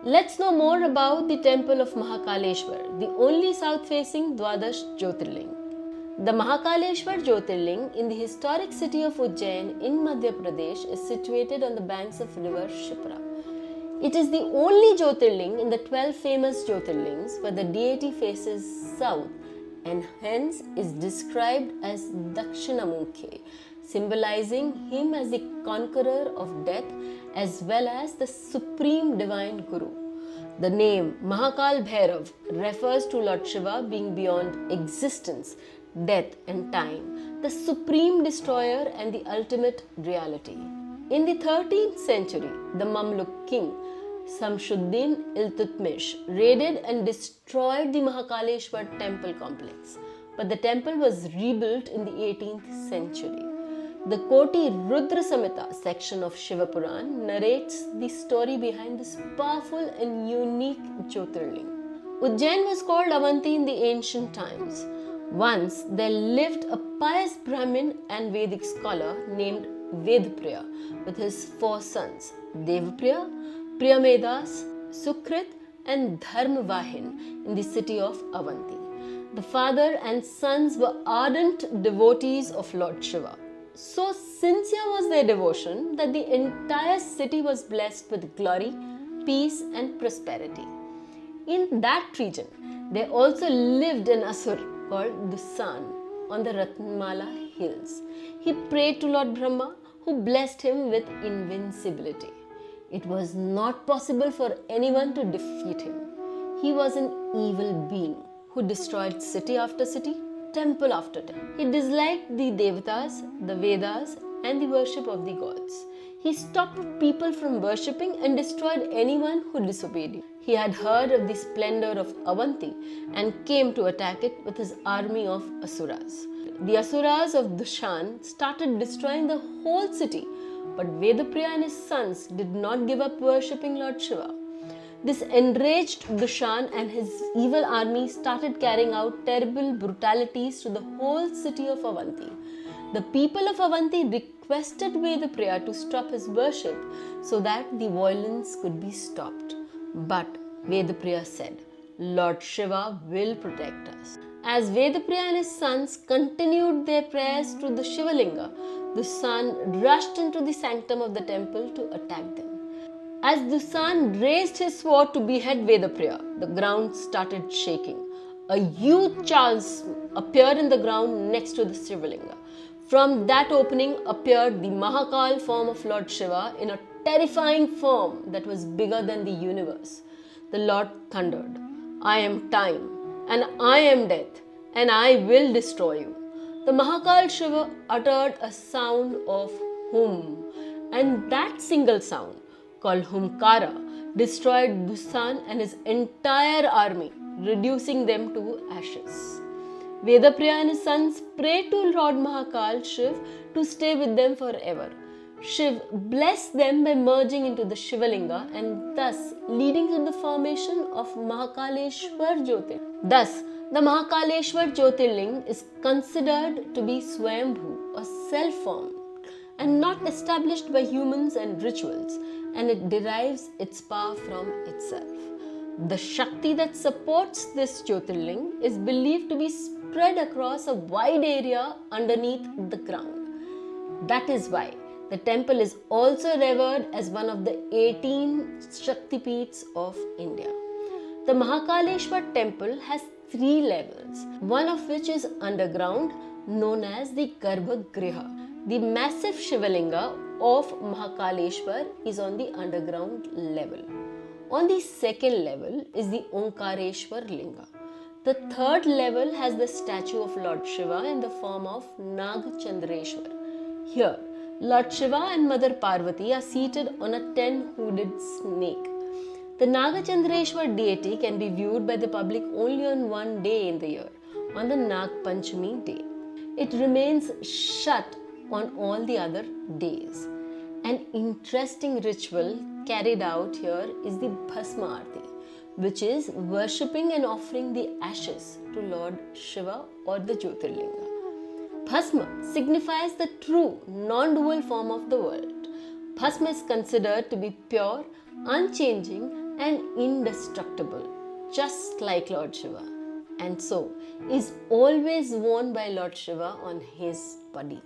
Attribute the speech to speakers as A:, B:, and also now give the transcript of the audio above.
A: Let's know more about the temple of Mahakaleshwar, the only south-facing Dwadash Jyotirling. The Mahakaleshwar Jyotirling in the historic city of Ujjain in Madhya Pradesh is situated on the banks of River Shipra. It is the only Jyotirling in the 12 famous Jyotirlings where the deity faces south and hence is described as dakshinamukhi, symbolizing him as the conqueror of death as well as the supreme divine guru. The name Mahakal Bhairav refers to Lord Shiva being beyond existence, death and time, the supreme destroyer and the ultimate reality. In the 13th century, the Mamluk king Shamsuddin Iltutmish raided and destroyed the Mahakaleshwar temple complex, but the temple was rebuilt in the 18th century. The Koti Rudra Samhita section of Shiva Puran narrates the story behind this powerful and unique Jyotirling. Ujjain was called Avanti in the ancient times. Once there lived a pious Brahmin and Vedic scholar named Vedpriya with his 4 sons, Devpriya, Priyamedas, Sukrit and Dharmavahin in the city of Avanti. The father and sons were ardent devotees of Lord Shiva. So sincere was their devotion that the entire city was blessed with glory, peace and prosperity. In that region, there also lived an asur called Dusan on the Ratnmala hills. He prayed to Lord Brahma, who blessed him with invincibility. It was not possible for anyone to defeat him. He was an evil being who destroyed city after city, temple after temple. He disliked the Devatas, the Vedas and the worship of the gods. He stopped people from worshipping and destroyed anyone who disobeyed him. He had heard of the splendor of Avanti and came to attack it with his army of Asuras. The Asuras of Dushan started destroying the whole city, but Vedapriya and his sons did not give up worshipping Lord Shiva. This enraged Dushan and his evil army started carrying out terrible brutalities to the whole city of Avanti. The people of Avanti requested Vedapriya to stop his worship so that the violence could be stopped. But Vedapriya said, Lord Shiva will protect us. As Vedapriya and his sons continued their prayers to the Shivalinga, Dusan rushed into the sanctum of the temple to attack them. As Dusan raised his sword to behead Vedapriya, the ground started shaking. A huge chasm appeared in the ground next to the Shivalinga. From that opening appeared the Mahakal form of Lord Shiva in a terrifying form that was bigger than the universe. The Lord thundered, I am time and I am death and I will destroy you. The Mahakal Shiva uttered a sound of hum, and that single sound, called Humkara, destroyed Dusan and his entire army, reducing them to ashes. Vedapriya and his sons prayed to Lord Mahakal Shiv to stay with them forever. Shiv blessed them by merging into the Shivalinga and thus leading to the formation of Mahakaleshwar Jyotirlinga. Thus, the Mahakaleshwar Jyotirling is considered to be Swayambhu or self-formed and not established by humans and rituals, and it derives its power from itself. The Shakti that supports this Jyotirling is believed to be spread across a wide area underneath the ground. That is why the temple is also revered as one of the 18 Shaktipeeths of India. The Mahakaleshwar temple has 3 levels, one of which is underground, known as the Garbhagriha. The massive Shivalinga of Mahakaleshwar is on the underground level. On the second level is the Omkareshwar Linga. The third level has the statue of Lord Shiva in the form of Nagchandreshwar. Here, Lord Shiva and Mother Parvati are seated on a 10-hooded snake. The Nagachandreshwar deity can be viewed by the public only on one day in the year, on the Nag Panchami day. It remains shut on all the other days. An interesting ritual carried out here is the Bhasma Aarti, which is worshipping and offering the ashes to Lord Shiva or the Jyotirlinga. Bhasma signifies the true non-dual form of the world. Bhasma is considered to be pure, unchanging and indestructible, just like Lord Shiva, and so is always worn by Lord Shiva on his body.